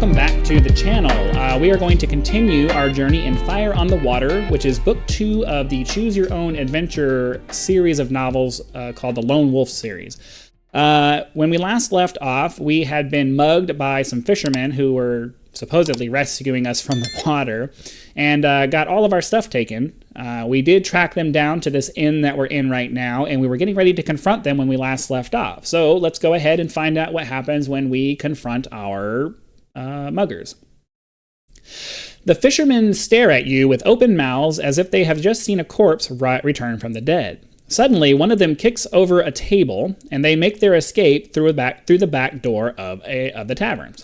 welcome back to the channel. We are going to continue our journey in Fire on the Water, which is book 2 of the Choose Your Own Adventure series of novels called the Lone Wolf series. When we last left off, we had been mugged by some fishermen who were supposedly rescuing us from the water, and got all of our stuff taken. We did track them down to this inn that we're in right now, and we were getting ready to confront them when we last left off. So let's go ahead and find out what happens when we confront our muggers. The fishermen stare at you with open mouths as if they have just seen a corpse return from the dead. Suddenly, one of them kicks over a table, and they make their escape through the back door of the tavern.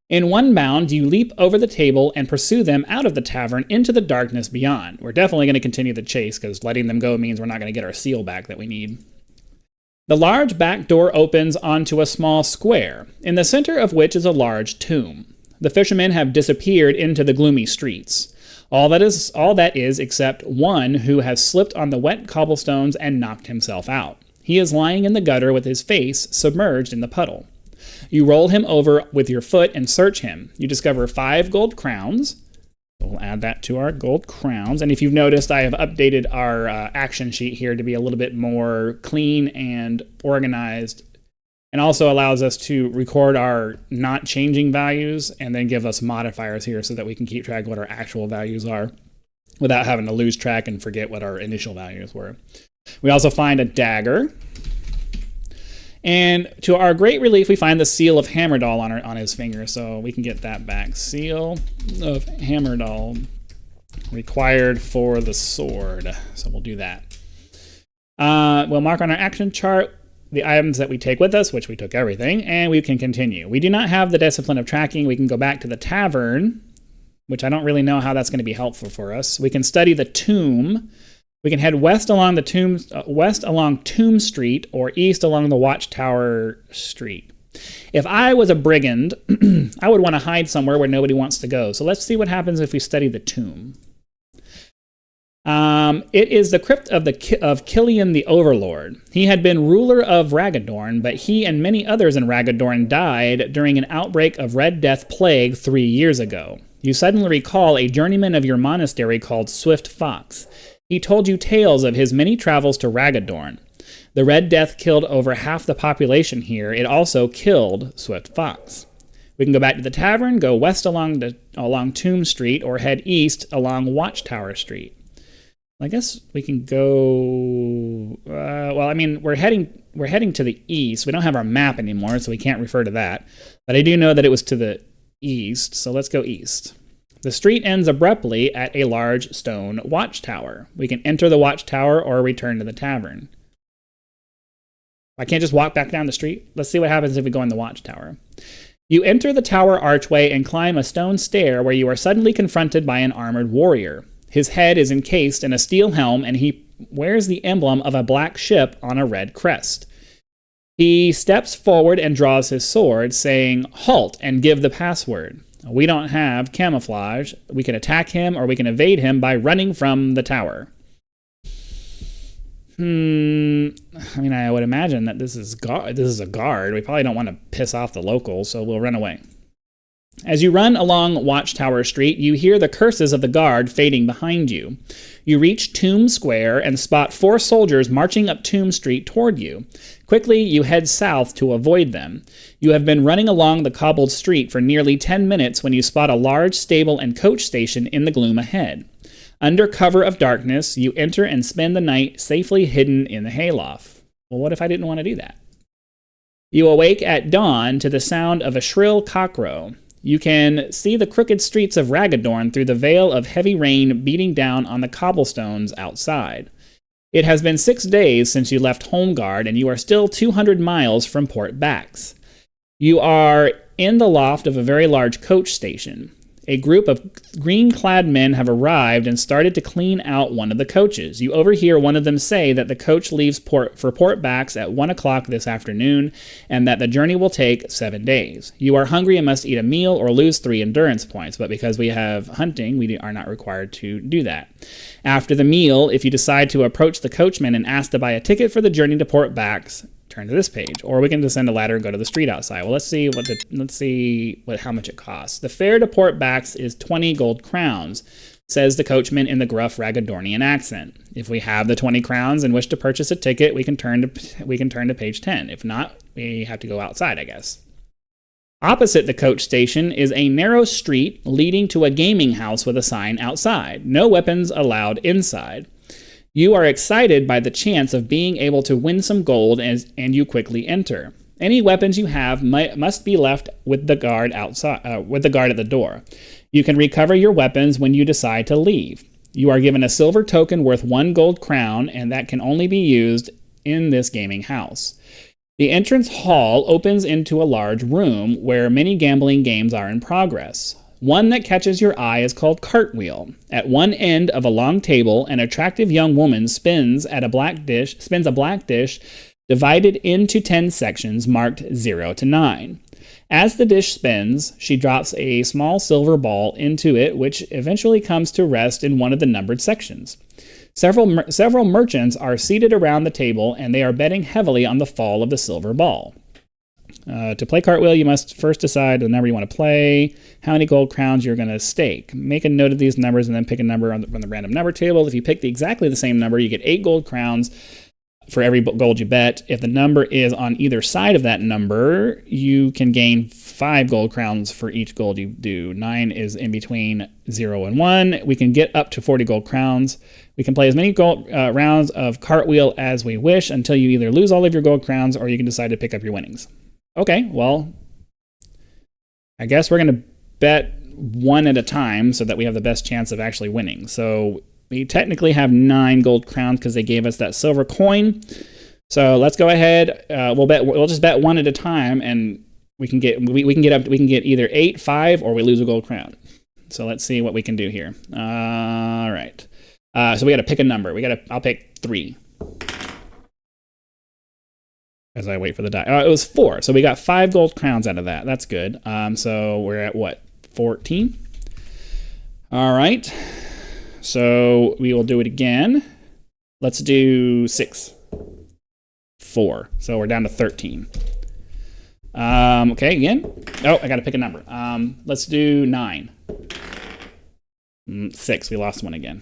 In one bound, you leap over the table and pursue them out of the tavern into the darkness beyond. We're definitely going to continue the chase, because letting them go means we're not going to get our seal back that we need. The large back door opens onto a small square, in the center of which is a large tomb. The fishermen have disappeared into the gloomy streets. All that is except one who has slipped on the wet cobblestones and knocked himself out. He is lying in the gutter with his face submerged in the puddle. You roll him over with your foot and search him. You discover 5 gold crowns. We'll add that to our gold crowns. And if you've noticed, I have updated our action sheet here to be a little bit more clean and organized, and also allows us to record our not changing values and then give us modifiers here so that we can keep track of what our actual values are without having to lose track and forget what our initial values were. We also find a dagger. And to our great relief, we find the seal of Hammerdall on his finger, so we can get that back. Seal of Hammerdall required for the sword, so we'll do that. We'll mark on our action chart the items that we take with us, which we took everything, and we can continue. We do not have the discipline of tracking. We can go back to the tavern, which I don't really know how that's going to be helpful for us. We can study the tomb. We can head west along Tomb Street or east along the Watchtower Street. If I was a brigand, I would want to hide somewhere where nobody wants to go. So let's see what happens if we study the tomb. It is the crypt of Killian the Overlord. He had been ruler of Raggadorn, but he and many others in Raggadorn died during an outbreak of Red Death Plague 3 years ago. You suddenly recall a journeyman of your monastery called Swift Fox. He told you tales of his many travels to Raggadorn. The Red Death killed over half the population here. It also killed Swift Fox. We can go back to the tavern, go west along Tomb Street, or head east along Watchtower Street. I guess we can go. We're heading to the east. We don't have our map anymore, so we can't refer to that. But I do know that it was to the east, so let's go east. The street ends abruptly at a large stone watchtower. We can enter the watchtower or return to the tavern. I can't just walk back down the street. Let's see what happens if we go in the watchtower. You enter the tower archway and climb a stone stair where you are suddenly confronted by an armored warrior. His head is encased in a steel helm, and he wears the emblem of a black ship on a red crest. He steps forward and draws his sword, saying, "Halt and give the password." We don't have camouflage. We can attack him or we can evade him by running from the tower. I would imagine that this is a guard. We probably don't want to piss off the locals, so we'll run away. As you run along Watchtower Street, you hear the curses of the guard fading behind you. You reach Tomb Square and spot 4 soldiers marching up Tomb Street toward you. Quickly, you head south to avoid them. You have been running along the cobbled street for nearly 10 minutes when you spot a large stable and coach station in the gloom ahead. Under cover of darkness, you enter and spend the night safely hidden in the hayloft. Well, what if I didn't want to do that? You awake at dawn to the sound of a shrill cockcrow. You can see the crooked streets of Raggadorn through the veil of heavy rain beating down on the cobblestones outside. It has been 6 days since you left Holmgard, and you are still 200 miles from Port Bax. You are in the loft of a very large coach station. A group of green-clad men have arrived and started to clean out one of the coaches. You overhear one of them say that the coach leaves for Port Bax at 1 o'clock this afternoon, and that the journey will take 7 days. You are hungry and must eat a meal or lose 3 endurance points, but because we have hunting, we are not required to do that. After the meal, if you decide to approach the coachman and ask to buy a ticket for the journey to Port Bax, return to this page. Or we can descend a ladder and go to the street outside. Well, let's see how much it costs. The fare to Port Bax is 20 gold crowns, says the coachman in the gruff Ragadornian accent. If we have the 20 crowns and wish to purchase a ticket, we can turn to page 10. If not, we have to go outside, I guess. Opposite the coach station is a narrow street leading to a gaming house with a sign outside. No weapons allowed inside. You are excited by the chance of being able to win some gold, and you quickly enter. Any weapons you have must be left with the guard outside. With the guard at the door. You can recover your weapons when you decide to leave. You are given a silver token worth 1 gold crown, and that can only be used in this gaming house. The entrance hall opens into a large room where many gambling games are in progress. One that catches your eye is called Cartwheel. At one end of a long table, an attractive young woman spins a black dish divided into 10 sections marked 0 to 9. As the dish spins, she drops a small silver ball into it, which eventually comes to rest in one of the numbered sections. Several merchants are seated around the table, and they are betting heavily on the fall of the silver ball. To play Cartwheel, you must first decide the number you want to play, how many gold crowns you're going to stake. Make a note of these numbers and then pick a number from the random number table. If you pick exactly the same number, you get 8 gold crowns for every gold you bet. If the number is on either side of that number, you can gain 5 gold crowns for each gold you do. 9 is in between 0 and 1. We can get up to 40 gold crowns. We can play as many rounds of Cartwheel as we wish until you either lose all of your gold crowns or you can decide to pick up your winnings. Okay, well, I guess we're going to bet one at a time so that we have the best chance of actually winning. So we technically have 9 gold crowns because they gave us that silver coin. So let's go ahead. We'll just bet one at a time, and we can get either 8, 5, or we lose a gold crown. So let's see what we can do here. All right. So we got to pick a number. I'll pick 3. As I wait for the die. It was 4. So we got 5 gold crowns out of that. That's good. So we're at what? 14. All right. So we will do it again. Let's do 6. 4. So we're down to 13. Okay, again. Oh, I got to pick a number. Let's do 9. 6. We lost one again.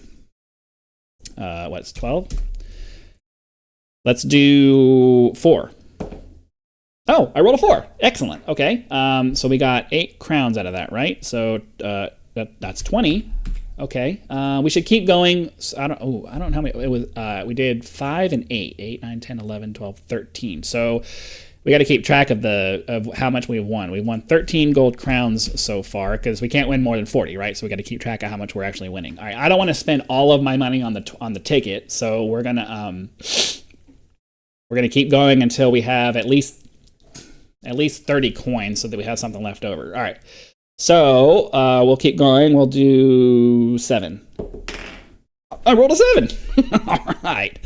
What's 12? Let's do 4. Oh, I rolled a 4. Excellent. Okay. So we got 8 crowns out of that, right? So that's 20. Okay. We should keep going. So I don't know how many it was. We did 5 and 8. 8, 9, 10, 11, 12, 13. So we got to keep track of how much we've won. We've won 13 gold crowns so far because we can't win more than 40, right? So we got to keep track of how much we're actually winning. All right. I don't want to spend all of my money on the ticket, so we're gonna keep going until we have at least 30 coins so that we have something left over. All right. So we'll keep going. We'll do 7. I rolled a 7. All right.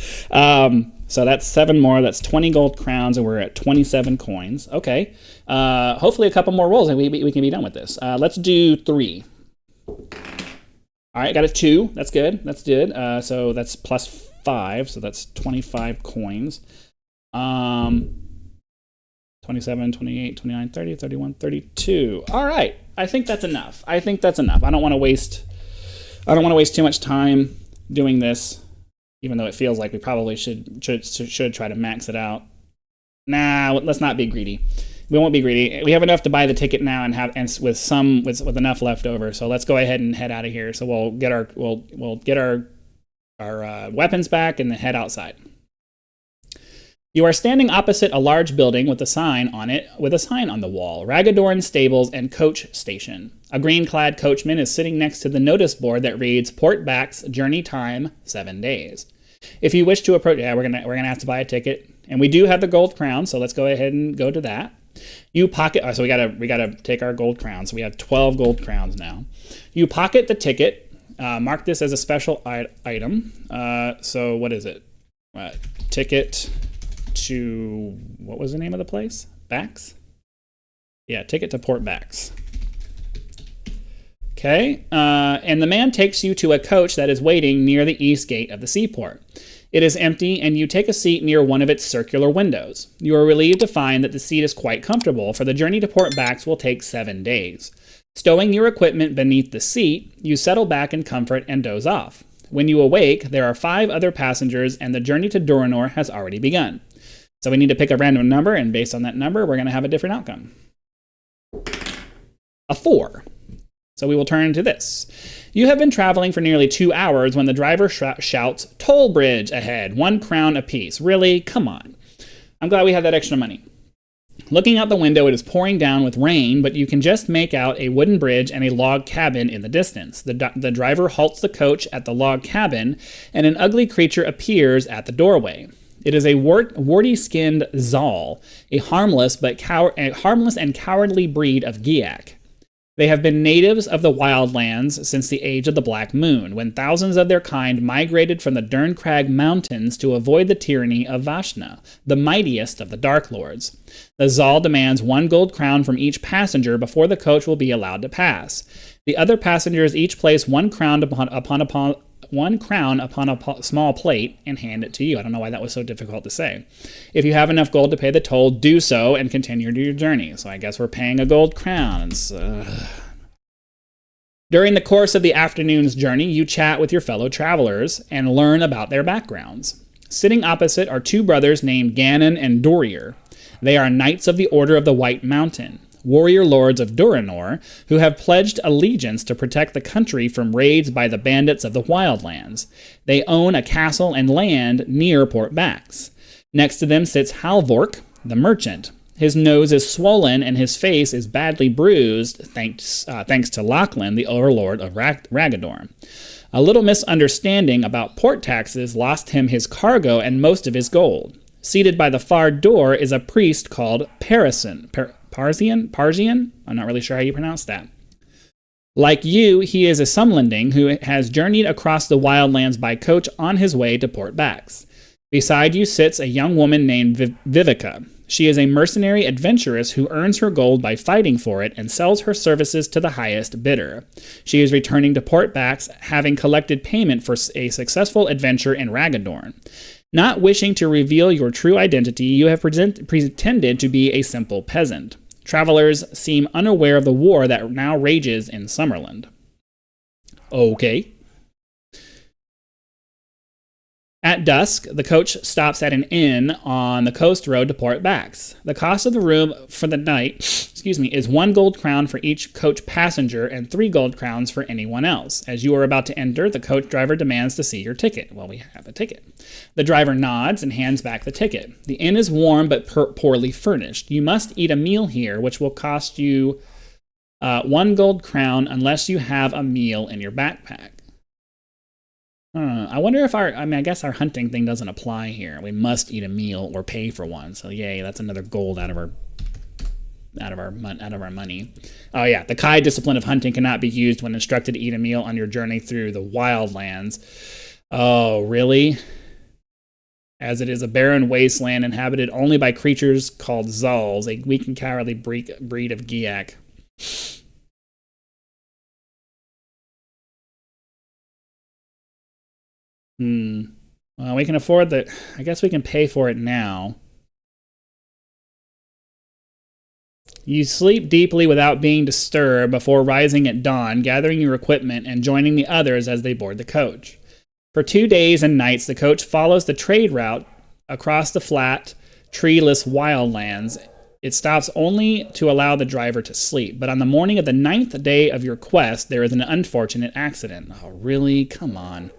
So that's 7 more. That's 20 gold crowns, and we're at 27 coins. Okay. Hopefully a couple more rolls, and we can be done with this. Let's do 3. All right. Got a 2. That's good. That's good. So that's plus 5. So that's 25 coins. 27, 28, 29, 30, 31, 32. All right. I think that's enough. I don't want to waste too much time doing this, even though it feels like we probably should try to max it out. Nah, let's not be greedy. We won't be greedy. We have enough to buy the ticket now and with enough left over. So let's go ahead and head out of here. So we'll get our weapons back and then head outside. You are standing opposite a large building with a sign on the wall, Ragadorn Stables and Coach Station. A green-clad coachman is sitting next to the notice board that reads, Port Bax, journey time, 7 days. If you wish to approach, we're gonna have to buy a ticket, and we do have the gold crown, so let's go ahead and go to that. You pocket, so we gotta take our gold crown, so we have 12 gold crowns now. You pocket the ticket, mark this as a special item. So what is it? Ticket to, what was the name of the place? Bax? Yeah, ticket to Port Bax. Okay, and the man takes you to a coach that is waiting near the east gate of the seaport. It is empty, and you take a seat near one of its circular windows. You are relieved to find that the seat is quite comfortable, for the journey to Port Bax will take 7 days. Stowing your equipment beneath the seat, you settle back in comfort and doze off. When you awake, there are 5 other passengers, and the journey to Duranor has already begun. So we need to pick a random number, and based on that number, we're going to have a different outcome. A 4. So we will turn to this. You have been traveling for nearly 2 hours when the driver shouts, "Toll bridge ahead, 1 crown apiece." Really? Come on. I'm glad we have that extra money. Looking out the window, it is pouring down with rain, but you can just make out a wooden bridge and a log cabin in the distance. The driver halts the coach at the log cabin, and an ugly creature appears at the doorway. It is a warty-skinned Zal, a harmless and cowardly breed of Giak. They have been natives of the wildlands since the age of the Black Moon, when thousands of their kind migrated from the Derncrag Mountains to avoid the tyranny of Vashna, the mightiest of the Dark Lords. The Zal demands 1 gold crown from each passenger before the coach will be allowed to pass. The other passengers each place 1 crown upon a small plate and hand it to you. I don't know why that was so difficult to say. If you have enough gold to pay the toll, do so and continue your journey. So I guess we're paying a gold crown. During the course of the afternoon's journey, you chat with your fellow travelers and learn about their backgrounds. Sitting opposite are 2 brothers named Ganon and Dorier. They are Knights of the Order of the White Mountain, warrior lords of Duranor, who have pledged allegiance to protect the country from raids by the bandits of the Wildlands. They own a castle and land near Port Bax. Next to them sits Halvork, the merchant. His nose is swollen and his face is badly bruised, thanks to Lachlan, the overlord of Ragadorn. A little misunderstanding about port taxes lost him his cargo and most of his gold. Seated by the far door is a priest called Parzian? I'm not really sure how you pronounce that. Like you, he is a Sumlanding who has journeyed across the wildlands by coach on his way to Port Bax. Beside you sits a young woman named Vivica. She is a mercenary adventuress who earns her gold by fighting for it and sells her services to the highest bidder. She is returning to Port Bax, having collected payment for a successful adventure in Ragadorn. Not wishing to reveal your true identity, you have pretended to be a simple peasant. Travelers seem unaware of the war that now rages in Summerland. Okay. At dusk, the coach stops at an inn on the coast road to Port Bax. The cost of the room for the night, is 1 gold crown for each coach passenger and 3 gold crowns for anyone else. As you are about to enter, the coach driver demands to see your ticket. Well, we have a ticket. The driver nods and hands back the ticket. The inn is warm but poorly furnished. You must eat a meal here, which will cost you 1 gold crown unless you have a meal in your backpack. I wonder if I guess our hunting thing doesn't apply here. We must eat a meal or pay for one. So yay, that's another gold out of our money. Oh yeah, the Kai discipline of hunting cannot be used when instructed to eat a meal on your journey through the wildlands. Oh, really? As it is a barren wasteland inhabited only by creatures called Zals, a weak and cowardly breed of Giak. Well, we can afford that. I guess we can pay for it now. You sleep deeply without being disturbed before rising at dawn, gathering your equipment and joining the others as they board the coach. For 2 days and nights, the coach follows the trade route across the flat, treeless wildlands. It stops only to allow the driver to sleep. But on the morning of the 9th day of your quest, there is an unfortunate accident. Oh, really? Come on.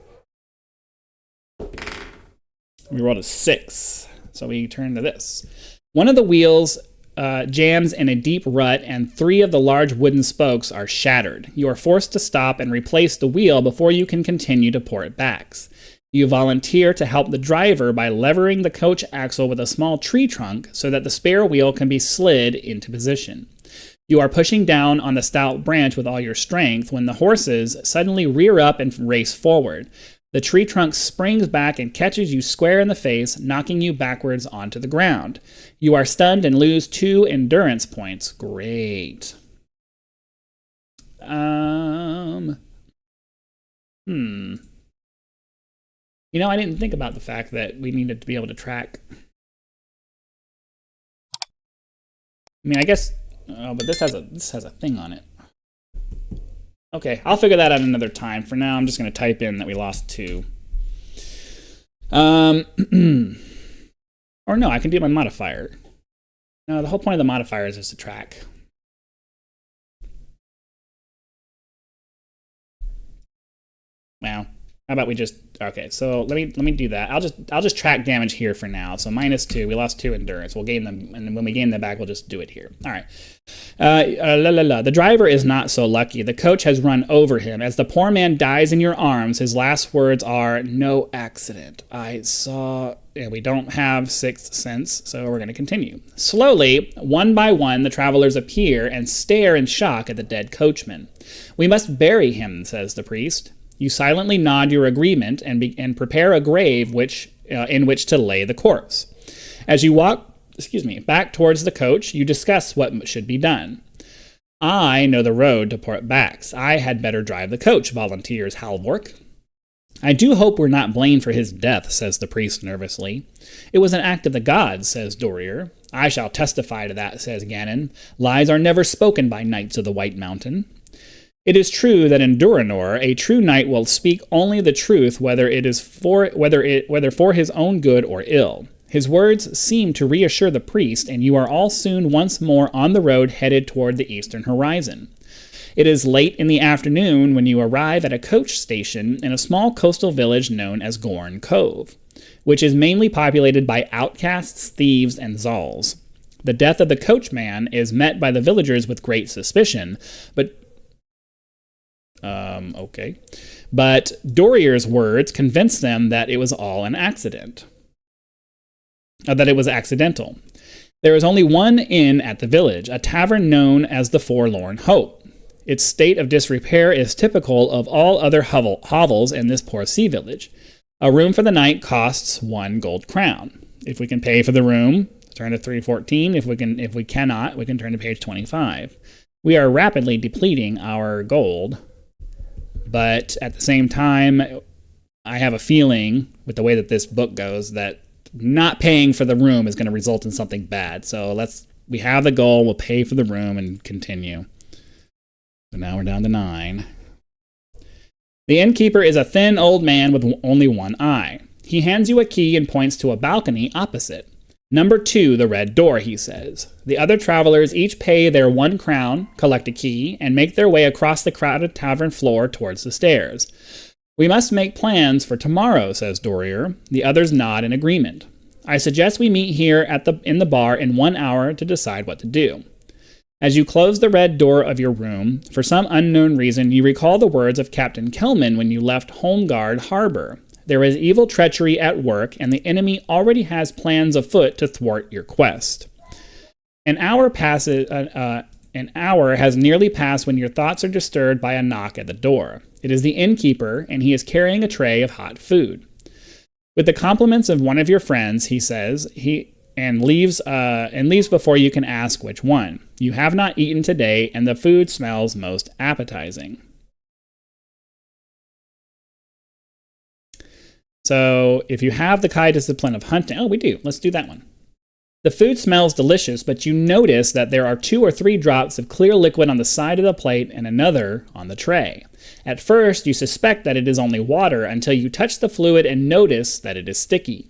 We rolled a 6, so we turn to this. One of the wheels jams in a deep rut, and 3 of the large wooden spokes are shattered. You are forced to stop and replace the wheel before you can continue to Port Bax. You volunteer to help the driver by levering the coach axle with a small tree trunk so that the spare wheel can be slid into position. You are pushing down on the stout branch with all your strength when the horses suddenly rear up and race forward. The tree trunk springs back and catches you square in the face, knocking you backwards onto the ground. You are stunned and lose 2 endurance points. Great. You know, I didn't think about the fact that we needed to be able to track. I mean, I guess, but this has a thing on it. Okay, I'll figure that out another time. For now, I'm just going to type in that we lost 2. Or no, I can do my modifier. No, the whole point of the modifier is just to track. Wow. How about we just, okay, so let me do that. I'll just track damage here for now. So -2, we lost 2 endurance. We'll gain them, and when we gain them back, we'll just do it here. All right. The driver is not so lucky. The coach has run over him. As the poor man dies in your arms, his last words are, "No accident. I saw..." And we don't have sixth sense, so we're going to continue. Slowly, one by one, the travelers appear and stare in shock at the dead coachman. "We must bury him," says the priest. You silently nod your agreement and prepare a grave in which to lay the corpse. As you walk, back towards the coach, you discuss what should be done. "I know the road to Port Bax. I had better drive the coach," volunteers Halvork. "I do hope we're not blamed for his death," says the priest nervously. "It was an act of the gods," says Dorier. "I shall testify to that," says Ganon. "Lies are never spoken by knights of the White Mountain." "It is true that in Duranor, a true knight will speak only the truth, whether for his own good or ill." His words seem to reassure the priest, and you are all soon once more on the road headed toward the eastern horizon. It is late in the afternoon when you arrive at a coach station in a small coastal village known as Gorn Cove, which is mainly populated by outcasts, thieves, and Zalls. The death of the coachman is met by the villagers with great suspicion, but Dorier's words convince them that it was all an accident. That it was accidental. There is only one inn at the village, a tavern known as the Forlorn Hope. Its state of disrepair is typical of all other hovels in this poor sea village. A room for the night costs 1 gold crown. If we can pay for the room, turn to 314. If we cannot, we can turn to page 25. We are rapidly depleting our gold. But at the same time, I have a feeling, with the way that this book goes, that not paying for the room is going to result in something bad. So we have the goal, we'll pay for the room and continue. So now we're down to 9. The innkeeper is a thin old man with only one eye. He hands you a key and points to a balcony opposite. "Number 2, the red door," he says. The other travelers each pay their 1 crown, collect a key, and make their way across the crowded tavern floor towards the stairs. "We must make plans for tomorrow," says Dorier. The others nod in agreement. "I suggest we meet here in the bar in 1 hour to decide what to do." As you close the red door of your room, for some unknown reason, you recall the words of Captain Kelman when you left Holmgard Harbor. There is evil treachery at work, and the enemy already has plans afoot to thwart your quest. An hour has nearly passed when your thoughts are disturbed by a knock at the door. It is the innkeeper, and he is carrying a tray of hot food. With the compliments of one of your friends, he says, and leaves before you can ask which one. You have not eaten today, and the food smells most appetizing. So if you have the Kai discipline of hunting, we do. Let's do that one. The food smells delicious, but you notice that there are 2 or 3 drops of clear liquid on the side of the plate and another on the tray. At first, you suspect that it is only water until you touch the fluid and notice that it is sticky.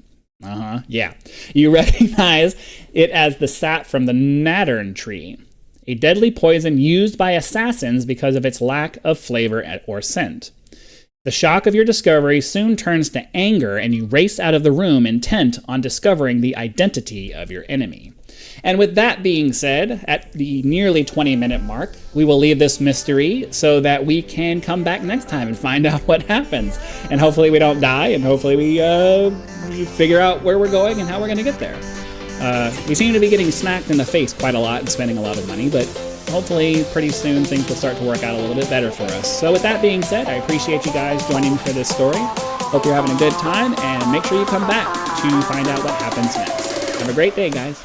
Yeah. You recognize it as the sap from the nattern tree, a deadly poison used by assassins because of its lack of flavor or scent. The shock of your discovery soon turns to anger, and you race out of the room intent on discovering the identity of your enemy. And with that being said, at the nearly 20-minute mark, we will leave this mystery so that we can come back next time and find out what happens. And hopefully we don't die, and hopefully we figure out where we're going and how we're going to get there. We seem to be getting smacked in the face quite a lot and spending a lot of money, but hopefully pretty soon things will start to work out a little bit better for us. So with that being said, I appreciate you guys joining me for this story. Hope you're having a good time, and make sure you come back to find out what happens next. Have a great day, guys.